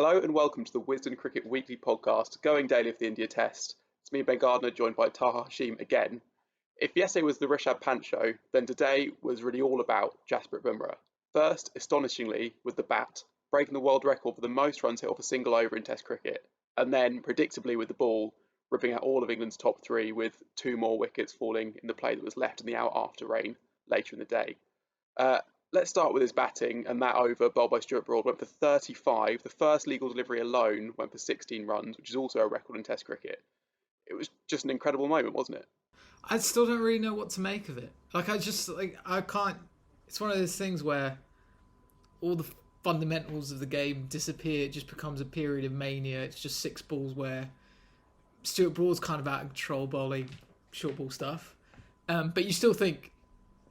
Hello and welcome to the Wisden Cricket Weekly Podcast, going daily for the India Test. It's me, Ben Gardner, joined by Taha Hashim again. If yesterday was the Rishabh Pant show, then today was really all about Jasprit Bumrah. First, astonishingly, with the bat, breaking the world record for the most runs hit off a single over in Test cricket, and then, predictably with the ball, ripping out all of England's top three with two more wickets falling in the play that was left in the hour after rain later in the day. Let's start with his batting, and that over, bowled by Stuart Broad, went for 35. The first legal delivery alone went for 16 runs, which is also a record in Test cricket. It was just an incredible moment, wasn't it? I still don't really know what to make of it. I can't. It's one of those things where all the fundamentals of the game disappear. It just becomes a period of mania. It's just six balls where Stuart Broad's kind of out of control bowling short ball stuff. But you still think,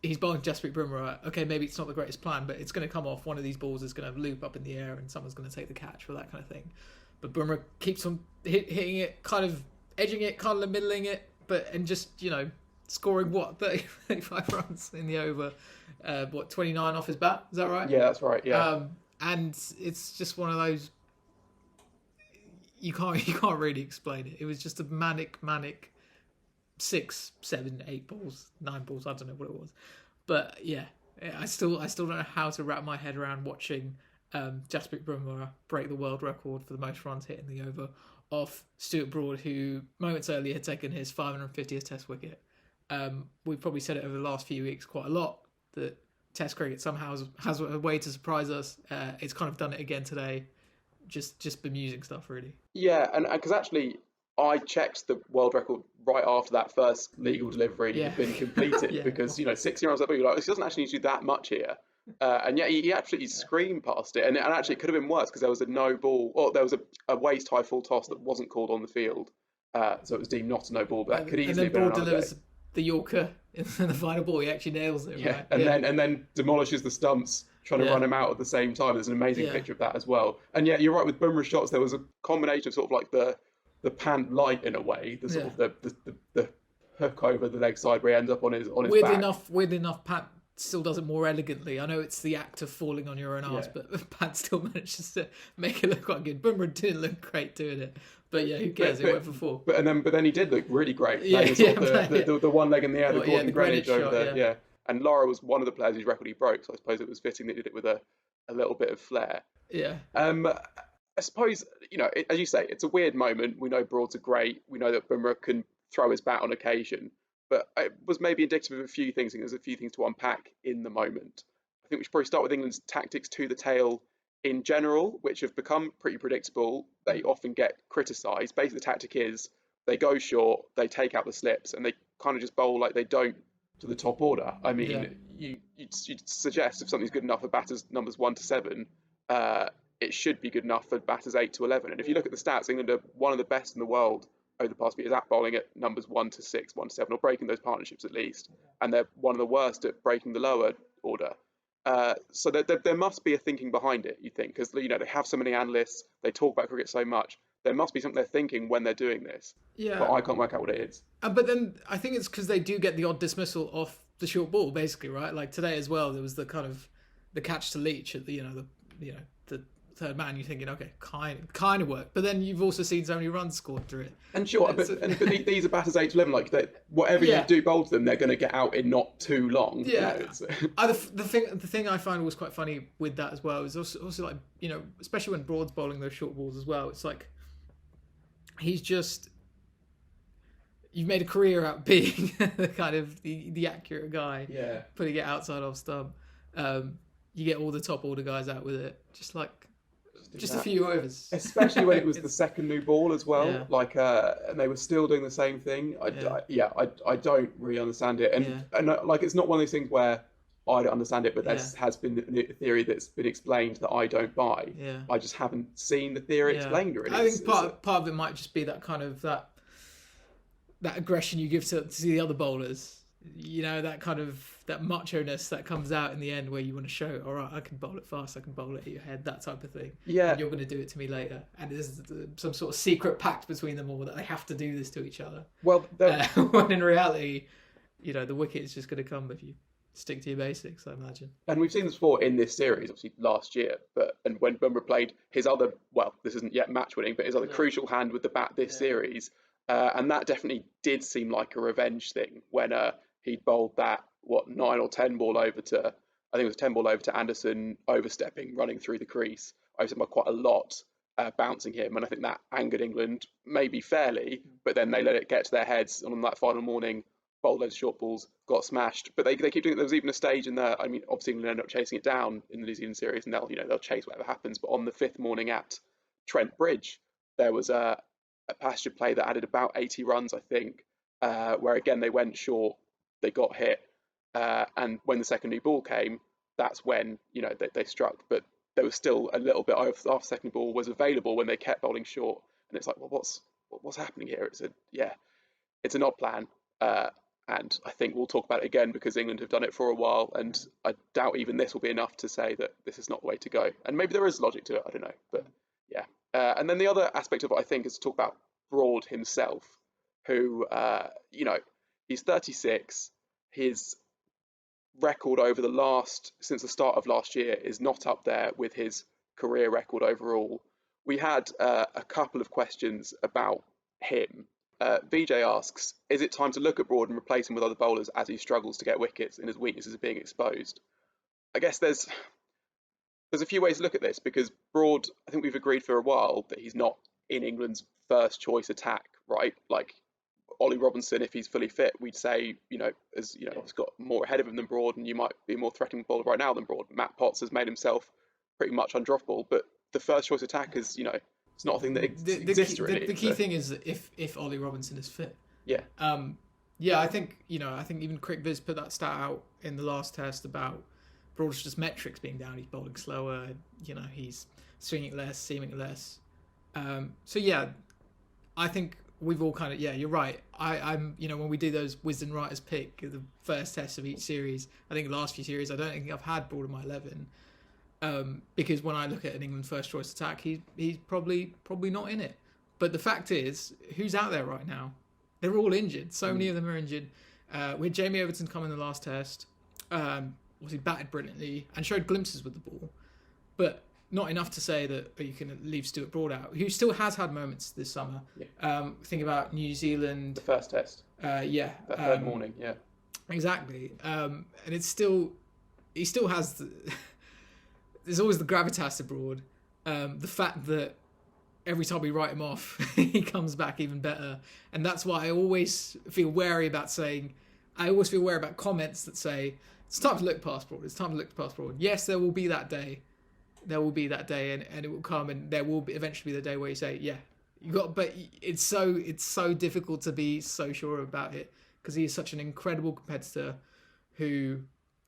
he's bowling Jasprit Bumrah. Okay, maybe it's not the greatest plan, but it's going to come off. One of these balls is going to loop up in the air and someone's going to take the catch for that kind of thing. But Bumrah keeps on hitting it, kind of edging it, kind of middling it, and just, scoring 35 runs in the over. 29 off his bat? Is that right? Yeah, that's right, yeah. And it's just one of those, you can't really explain it. It was just a manic 6, 7, 8 balls, 9 balls, I don't know what it was. But yeah, I still don't know how to wrap my head around watching Jasprit Bumrah break the world record for the most runs hit in the over off Stuart Broad, who moments earlier had taken his 550th Test wicket. We've probably said it over the last few weeks quite a lot, that Test cricket somehow has a way to surprise us. It's kind of done it again today. Just bemusing stuff, really. Yeah, and because actually, I checked the world record right after that first legal delivery had been completed because 6 years ago, you're like, this doesn't actually need to do that much here, and yet he absolutely screamed past it, and actually it could have been worse because there was a no ball, or there was a waist high full toss that wasn't called on the field, so it was deemed not a no ball, but that could easily have been another day. And then Broad delivers the Yorker in the final ball. He actually nails it. Yeah, right? and then demolishes the stumps, trying to run him out at the same time. There's an amazing picture of that as well. And yeah, you're right, with Bumrah's shots, there was a combination of sort of like the Pant light in a way, the sort of the hook over the leg side where he ends up on his back. Weird enough, Pant still does it more elegantly. I know it's the act of falling on your own arse, but Pant still manages to make it look quite good. Bumrah didn't look great doing it, but yeah, who cares? It went for 4. But then he did look really great. The one leg in the air, the Gordon Greenwich over there. Yeah. And Lara was one of the players whose record he broke, so I suppose it was fitting that he did it with a little bit of flair. Yeah. I suppose, as you say, it's a weird moment. We know Broads are great. We know that Bumrah can throw his bat on occasion. But it was maybe indicative of a few things. I think there's a few things to unpack in the moment. I think we should probably start with England's tactics to the tail in general, which have become pretty predictable. They often get criticised. Basically, the tactic is they go short, they take out the slips, and they kind of just bowl like they don't to the top order. I mean, you'd suggest if something's good enough for batters numbers 1 to 7, it should be good enough for batters 8 to 11. And if you look at the stats, England are one of the best in the world over the past few years at bowling at numbers 1 to 6, 1 to 7, or breaking those partnerships at least. And they're one of the worst at breaking the lower order. So there must be a thinking behind it, you think, because they have so many analysts, they talk about cricket so much. There must be something they're thinking when they're doing this. Yeah. But I can't work out what it is. But then I think it's because they do get the odd dismissal off the short ball, basically, right? Like today as well, there was the kind of the catch to Leach at the third man. You're thinking, okay, kind of work. But then you've also seen so many runs scored through it. And sure, but these are batters 8 to 11. Like whatever you do bowl to them, they're going to get out in not too long. Yeah. The thing I find was quite funny with that as well is also like, especially when Broad's bowling those short balls as well. It's like he's just, you've made a career out being the kind of the accurate guy. Yeah. Putting it outside off stump. You get all the top order guys out with it. Just a few overs. Especially when it was the second new ball as well. Yeah. And they were still doing the same thing. I don't really understand it. And it's not one of those things where I don't understand it, but there has been a theory that's been explained that I don't buy. Yeah. I just haven't seen the theory explained really. I think part of it might just be that kind of that aggression you give to the other bowlers. That kind of that macho-ness that comes out in the end where you want to show, all right, I can bowl it fast, I can bowl it at your head, that type of thing. Yeah. And you're going to do it to me later. And there's some sort of secret pact between them all that they have to do this to each other. Well, when in reality, the wicket is just going to come if you stick to your basics, I imagine. And we've seen this before in this series, obviously last year, and when Bumrah played his other, well, this isn't yet match winning, but his other crucial hand with the bat this series, and that definitely did seem like a revenge thing when he'd bowled that 9 or 10 ball over to, I think it was 10 ball over to Anderson, overstepping, running through the crease, overstepping by quite a lot, bouncing him, and I think that angered England maybe fairly, but then they let it get to their heads on that final morning. Bowled loads of short balls, got smashed, but they keep doing it. There was even a stage in there. I mean, obviously England ended up chasing it down in the New Zealand series, and they'll chase whatever happens. But on the 5th morning at Trent Bridge, there was a passage of play that added about 80 runs, I think, where again they went short, they got hit, and when the second new ball came, that's when they struck. But there was still a little bit after the second ball was available when they kept bowling short, and it's like, well, what's happening here? It's an odd plan. And I think we'll talk about it again because England have done it for a while, and I doubt even this will be enough to say that this is not the way to go. And maybe there is logic to it, I don't know. But yeah. And then the other aspect of it, I think, is to talk about Broad himself, who, he's 36. His record since the start of last year is not up there with his career record overall. We had a couple of questions about him. VJ asks, is it time to look at Broad and replace him with other bowlers as he struggles to get wickets and his weaknesses are being exposed? I guess there's a few ways to look at this, because Broad, I think we've agreed for a while that he's not in England's first choice attack, right? Like Ollie Robinson, if he's fully fit, we'd say, he's got more ahead of him than Broad, and you might be a more threatening bowler right now than Broad. Matt Potts has made himself pretty much undroppable, but the first choice attack is, it's not a thing that exists really. The key thing is that if Ollie Robinson is fit. Yeah. I think even CricViz put that stat out in the last test about Broad's just metrics being down. He's bowling slower. He's swinging less, seaming less. I think we've all kind of you're right. I'm when we do those Wisden writers pick the first test of each series, I think the last few series I don't think I've had Broad in my 11. Because when I look at an England first choice attack, he's probably not in it. But the fact is, who's out there right now? They're all injured. So many of them are injured. We had Jamie Overton come in the last test. He batted brilliantly and showed glimpses with the ball, but not enough to say that you can leave Stuart Broad out, who still has had moments this summer. Yeah. Think about New Zealand. The first test. That third morning. Yeah. Exactly. And he still has. There's always the gravitas to Broad. The fact that every time we write him off, he comes back even better. And that's why I always feel wary about comments that say, it's time to look past Broad. It's time to look past Broad. Yes, there will be that day. There will be that day, and it will come, and there will eventually be the day where you say, but it's so difficult to be so sure about it, because he is such an incredible competitor who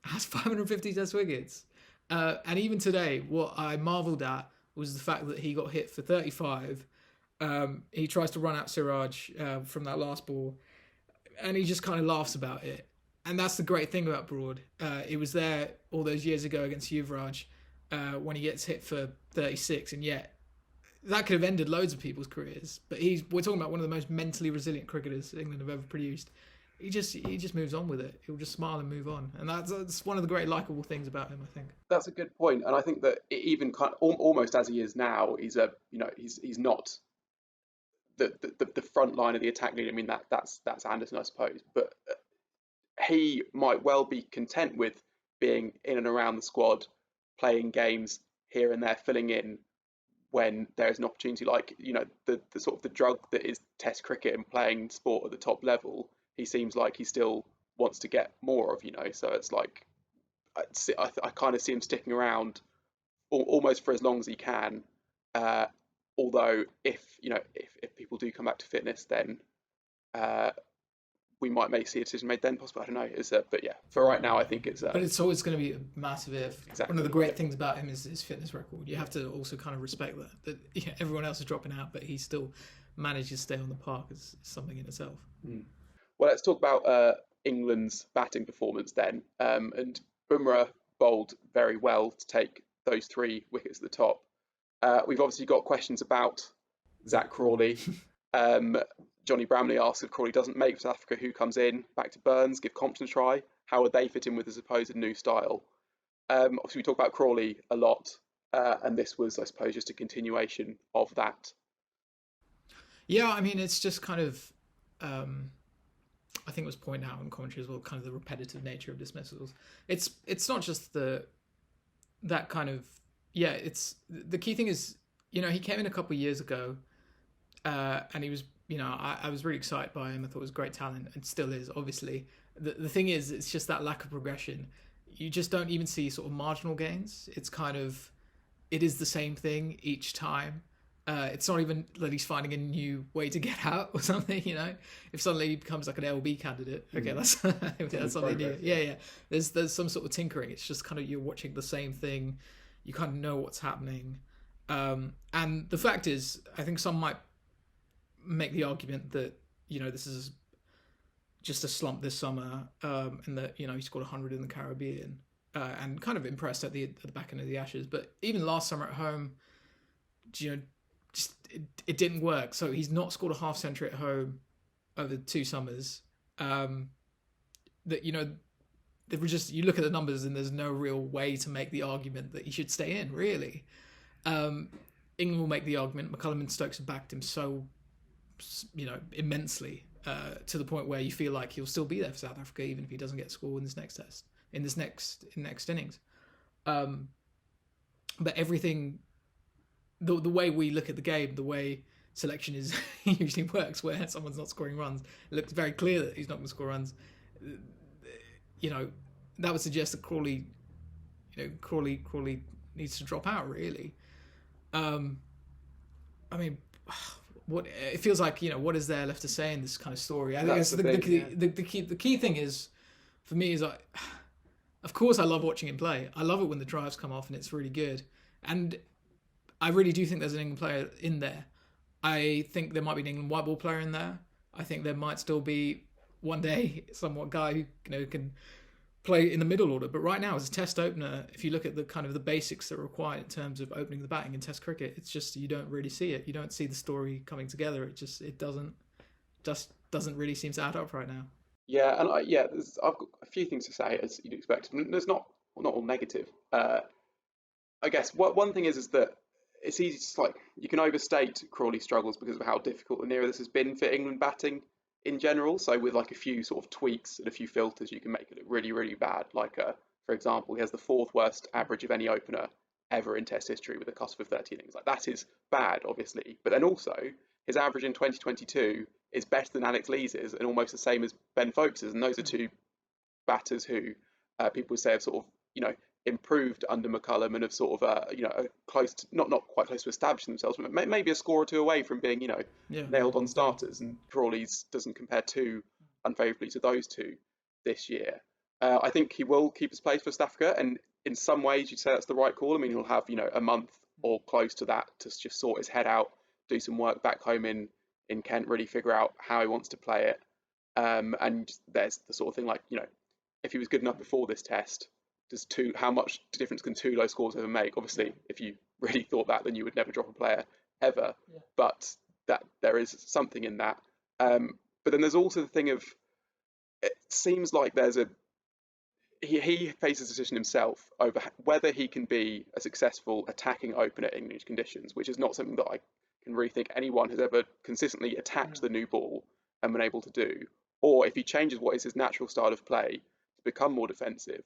has 550 test wickets. And even today, what I marvelled at was the fact that he got hit for 35. He tries to run out Siraj from that last ball, and he just kind of laughs about it. And that's the great thing about Broad. It was there all those years ago against Yuvraj when he gets hit for 36, and yet that could have ended loads of people's careers. But we're talking about one of the most mentally resilient cricketers England have ever produced. He just moves on with it. He'll just smile and move on, and that's one of the great likeable things about him, I think. That's a good point, and I think that even kind of, almost as he is now, he's not the front line of the attack leader. I mean that's Anderson, I suppose, but he might well be content with being in and around the squad, playing games here and there, filling in when there's an opportunity, like the sort of the drug that is Test cricket and playing sport at the top level. He seems like he still wants to get more of, so it's like I kind of see him sticking around almost for as long as he can. Although if people do come back to fitness, then we might see a decision made then, possibly. I don't know. But yeah, for right now, I think it's. But it's always going to be a massive if. Exactly. One of the great things about him is his fitness record. You have to also kind of respect that everyone else is dropping out, but he still manages to stay on the park as something in itself. Mm. Well, let's talk about England's batting performance then. And Bumrah bowled very well to take those 3 wickets at the top. We've obviously got questions about Zach Crawley. Johnny Bramley asks if Crawley doesn't make for South Africa, who comes in? Back to Burns, give Compton a try. how would they fit in with the supposed new style? Obviously, we talk about Crawley a lot, and this was, I suppose, just a continuation of that. Yeah, I mean, it's just kind of, I think it was pointed out in commentary as well, kind of the repetitive nature of dismissals. It's not just that kind of, yeah, it's, the key thing is, he came in a couple of years ago, and he was, I was really excited by him. I thought it was great talent, and still is, obviously. The thing is, it's just that lack of progression. You just don't even see sort of marginal gains. It's kind of, it is the same thing each time. It's not even that he's finding a new way to get out or something, If suddenly he becomes like an LB candidate, okay, that's something new. Yeah. There's some sort of tinkering. It's just kind of, you're watching the same thing. You kind of know what's happening. And the fact is, I think some might make the argument that, this is just a slump this summer, and that, he scored 100 in the Caribbean, and kind of impressed at the back end of the Ashes. But even last summer at home, just it didn't work. So he's not scored a half century at home over 2 summers. That they were just, you look at the numbers and there's no real way to make the argument that he should stay in, really. England will make the argument. McCullum and Stokes have backed him so, immensely, to the point where you feel like he'll still be there for South Africa even if he doesn't get scored in this next test, in next innings. But everything, the way we look at the game, the way selection is usually works, where someone's not scoring runs, it looks very clear that he's not going to score runs. That would suggest that Crawley needs to drop out, really. I mean, what it feels like, what is there left to say in this kind of story? I think the key thing is, for me, is of course I love watching him play. I love it when the drives come off and it's really good. And I really do think there's an England player in there. I think there might be an England white ball player in there. I think there might still be one day somewhat guy who can play in the middle order. But right now, as a test opener, if you look at the kind of the basics that are required in terms of opening the batting in test cricket, it's just, you don't really see it. You don't see the story coming together. It doesn't really seem to add up right now. Yeah, and I've got a few things to say, as you'd expect. There's not all negative. I guess one thing is that it's easy to, like, you can overstate Crawley's struggles because of how difficult and era this has been for England batting in general. So with like a few sort of tweaks and a few filters, you can make it look really, really bad. Like, for example, he has the 4th worst average of any opener ever in Test history with a cost of 30 innings. Like, that is bad, obviously. But then also, his average in 2022 is better than Alex Lees's and almost the same as Ben Folkes's. And those are two batters who people say have sort of, improved under McCullum and have sort of, close to, not quite close to establishing themselves, but maybe a score or two away from being, nailed on starters. And Crawley's doesn't compare too unfavourably to those two this year. I think he will keep his place for South Africa, and in some ways you'd say that's the right call. I mean, he'll have, a month or close to that to just sort his head out, do some work back home in Kent, really figure out how he wants to play it. And there's the sort of thing like, if he was good enough before this test, how much difference can 2 low scores ever make? Obviously, if you really thought that, then you would never drop a player ever. Yeah. But that there is something in that. But then there's also the thing of, it seems like he faces a decision himself over whether he can be a successful attacking opener in English conditions, which is not something that I can really think anyone has ever consistently attacked the new ball and been able to do, or if he changes what is his natural style of play to become more defensive.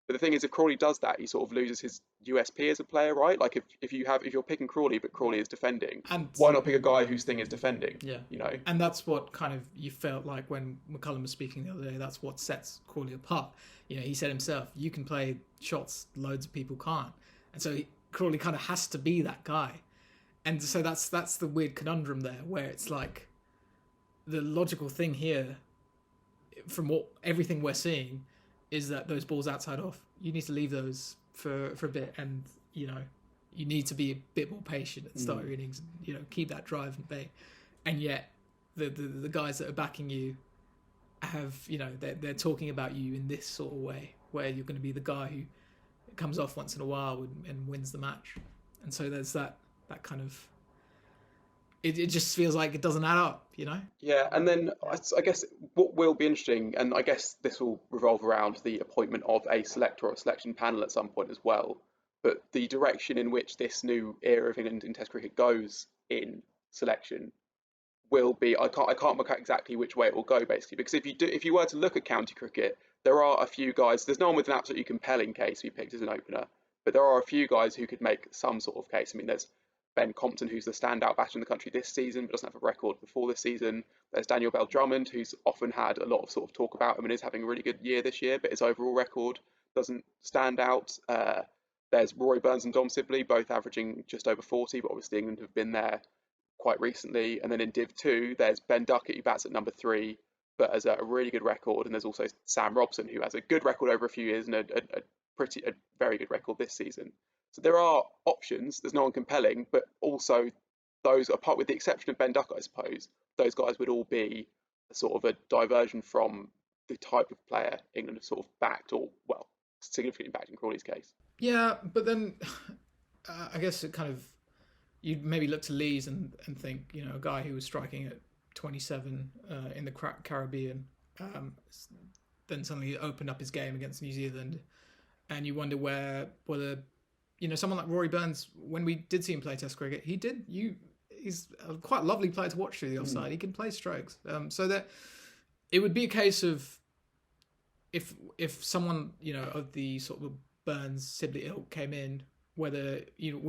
But the thing is, if Crawley does that, he sort of loses his USP as a player, right? Like if you're picking Crawley, but Crawley is defending, and why not pick a guy whose thing is defending? Yeah, And that's what kind of you felt like when McCullum was speaking the other day. That's what sets Crawley apart. He said himself, you can play shots loads of people can't, and so Crawley kind of has to be that guy. And so that's the weird conundrum there, where it's like the logical thing here, from everything we're seeing, is that those balls outside off, you need to leave those for a bit, and you need to be a bit more patient at start your innings, keep that drive and bay. And yet the guys that are backing you have, they're talking about you in this sort of way, where you're going to be the guy who comes off once in a while and wins the match. And so there's that kind of it just feels like it doesn't add up, you know? Yeah, and then I guess what will be interesting, and I guess this will revolve around the appointment of a selector or a selection panel at some point as well. But the direction in which this new era of England in Test cricket goes in selection will be, I can't work out exactly which way it will go basically, because if you were to look at county cricket, there are a few guys. There's no one with an absolutely compelling case to be picked as an opener, but there are a few guys who could make some sort of case. I mean, there's Ben Compton, who's the standout batter in the country this season, but doesn't have a record before this season. There's Daniel Bell-Drummond, who's often had a lot of sort of talk about him and is having a really good year this year, but his overall record doesn't stand out. There's Rory Burns and Dom Sibley, both averaging just over 40, but obviously England have been there quite recently. And then in Div 2, there's Ben Duckett, who bats at number 3, but has a really good record. And there's also Sam Robson, who has a good record over a few years and a very good record this season. So there are options. There's no one compelling, but also those, apart with the exception of Ben Duckett, I suppose, those guys would all be a sort of a diversion from the type of player England have sort of backed, or, well, significantly backed in Crawley's case. Yeah, but then I guess it kind of, you'd maybe look to Lees and think, you know, a guy who was striking at 27 in the Caribbean, then suddenly opened up his game against New Zealand, and you wonder whether, you know, someone like Rory Burns, when we did see him play Test cricket, he's a quite lovely player to watch through the offside. He can play strokes, so that it would be a case of if someone, you know, of the sort of Burns Sibley ilk came in, whether, you know,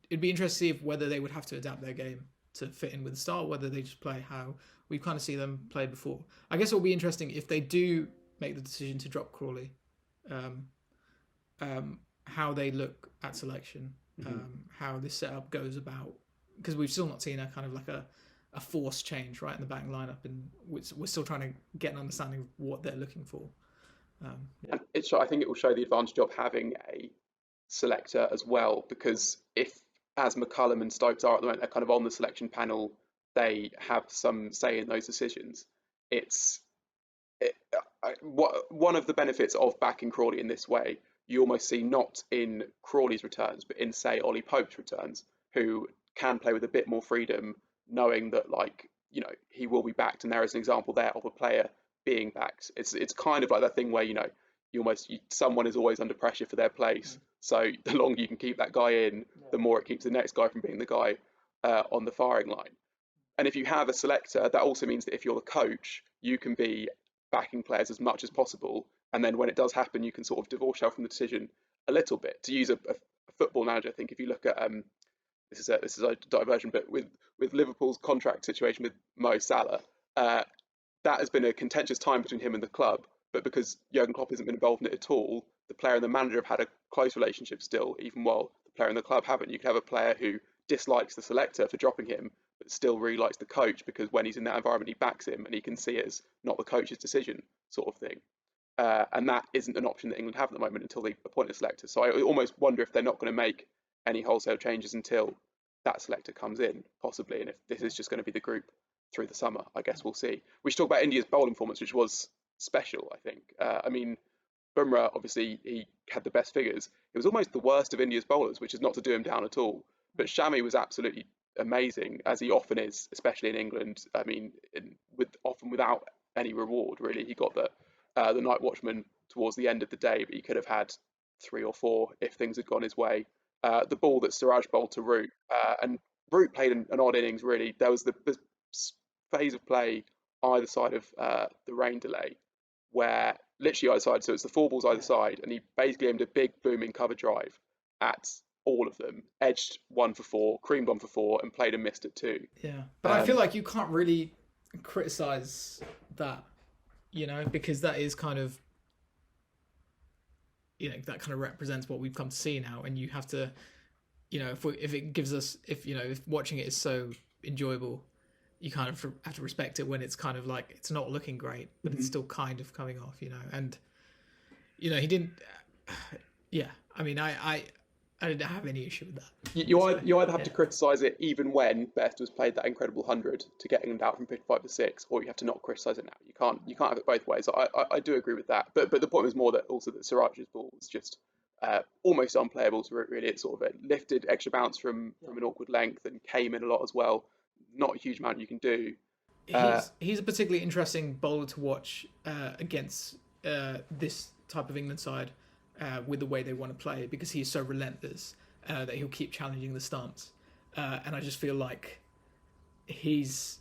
it'd be interesting to see whether they would have to adapt their game to fit in with the style, whether they just play how we kind of see them play before. I guess it'll be interesting if they do make the decision to drop Crawley, how they look at selection, how this setup goes about, because we've still not seen a kind of like a forced change right in the batting lineup, and we're still trying to get an understanding of what they're looking for. And I think it will show the advantage of having a selector as well, because if, as McCullum and Stokes are at the moment, they're kind of on the selection panel, they have some say in those decisions. One of the benefits of backing Crawley in this way, you almost see not in Crawley's returns, but in, say, Ollie Pope's returns, who can play with a bit more freedom, knowing that, like, you know, he will be backed, and there is an example there of a player being backed. It's kind of like that thing where, you know, someone is always under pressure for their place. So the longer you can keep that guy in, the more it keeps the next guy from being the guy on the firing line. And if you have a selector, that also means that if you're the coach, you can be backing players as much as possible. And then when it does happen, you can sort of divorce yourself from the decision a little bit. To use a football analogy, I think if you look at this is a diversion, but with Liverpool's contract situation with Mo Salah, that has been a contentious time between him and the club. But because Jurgen Klopp hasn't been involved in it at all, the player and the manager have had a close relationship still, even while the player and the club haven't. You could have a player who dislikes the selector for dropping him, but still really likes the coach, because when he's in that environment, he backs him, and he can see it as not the coach's decision, sort of thing. And that isn't an option that England have at the moment until they appoint a selector. So I almost wonder if they're not going to make any wholesale changes until that selector comes in, possibly. And if this is just going to be the group through the summer, I guess we'll see. We should talk about India's bowling performance, which was special, I think. I mean, Bumrah, obviously, he had the best figures. It was almost the worst of India's bowlers, which is not to do him down at all. But Shami was absolutely amazing, as he often is, especially in England. I mean, often without any reward, really. He got the night watchman towards the end of the day, but he could have had 3 or 4 if things had gone his way. The ball that Siraj bowled to Root, and Root played an odd innings, really. There was the phase of play either side of the rain delay, where literally either side, so it's the 4 balls either side, and he basically aimed a big booming cover drive at all of them, edged 1 for 4, creamed 1 for 4, and played and missed at 2. Yeah, but I feel like you can't really criticise that, you know, because that is kind of, you know, that kind of represents what we've come to see now, and you have to, you know, if it gives us, if watching it is so enjoyable, you kind of have to respect it when it's kind of like, it's not looking great, but it's still kind of coming off, you know. And, you know, he didn't, yeah, I mean, I didn't have any issue with that. You either have to criticise it even when Best was played that incredible 100 to get England out from 55 to 6, or you have to not criticise it now. You can't have it both ways. I do agree with that, but the point was more that also that Siraj's ball was just almost unplayable to really. It sort of lifted extra bounce from an awkward length and came in a lot as well. not a huge amount you can do. He's a particularly interesting bowler to watch against this type of England side with the way they want to play, because he's so relentless that he'll keep challenging the stumps. And I just feel like if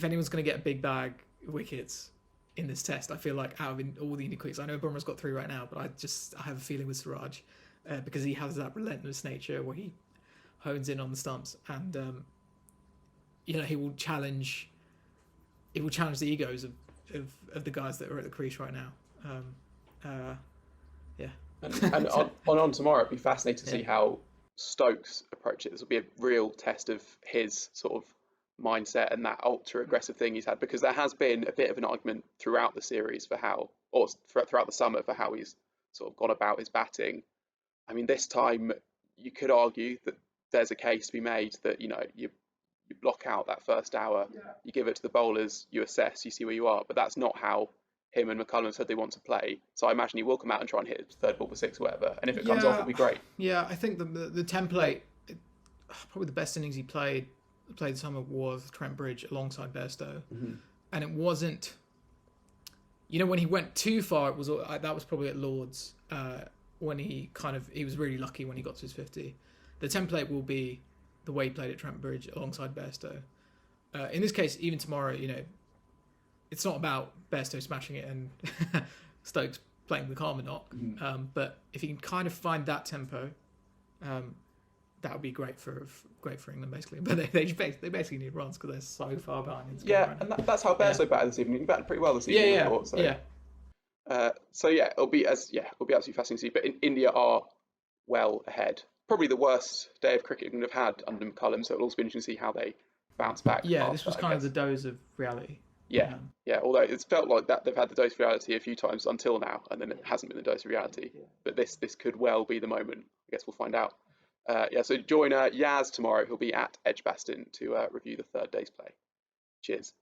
anyone's going to get a big bag of wickets in this test, I feel like out of all the Indian quicks, I know Bumrah's got 3 right now, but I have a feeling with Siraj because he has that relentless nature where he hones in on the stumps, and he will challenge the egos of the guys that are at the crease right now. Yeah. And on tomorrow, it'd be fascinating to see how Stokes approach it. This will be a real test of his sort of mindset and that ultra aggressive thing he's had, because there has been a bit of an argument throughout the series throughout the summer for how he's sort of gone about his batting. I mean, this time you could argue that there's a case to be made that you block out that first hour, you give it to the bowlers, you assess, you see where you are, but that's not how him and McCullum said they want to play. So I imagine he will come out and try and hit his 3rd ball for 6 or whatever, and if it comes off, it'll be great. Yeah, I think the template, probably the best innings he played this summer was Trent Bridge alongside Bairstow, and it wasn't, when he went too far, that was probably at Lord's when he was really lucky when he got to his 50. The template will be the way he played at Trent Bridge alongside Bairstow. In this case, even tomorrow, it's not about Bairstow smashing it and Stokes playing the calmer knock. But if you can kind of find that tempo, that would be great for England, basically. But they basically need runs because they're so far behind. And that's how Bairstow batted this evening. He batted pretty well this evening. It'll be absolutely fascinating to see. But India are well ahead. Probably the worst day of cricket England have had under McCullum, so it'll also be interesting to see how they bounce back. Yeah, this was kind of the dose of reality. Yeah. Although it's felt like that they've had the dose of reality a few times until now, and then it hasn't been the dose of reality. But this could well be the moment. I guess we'll find out. So join Yaz tomorrow. He'll be at Edgbaston to review the 3rd day's play. Cheers.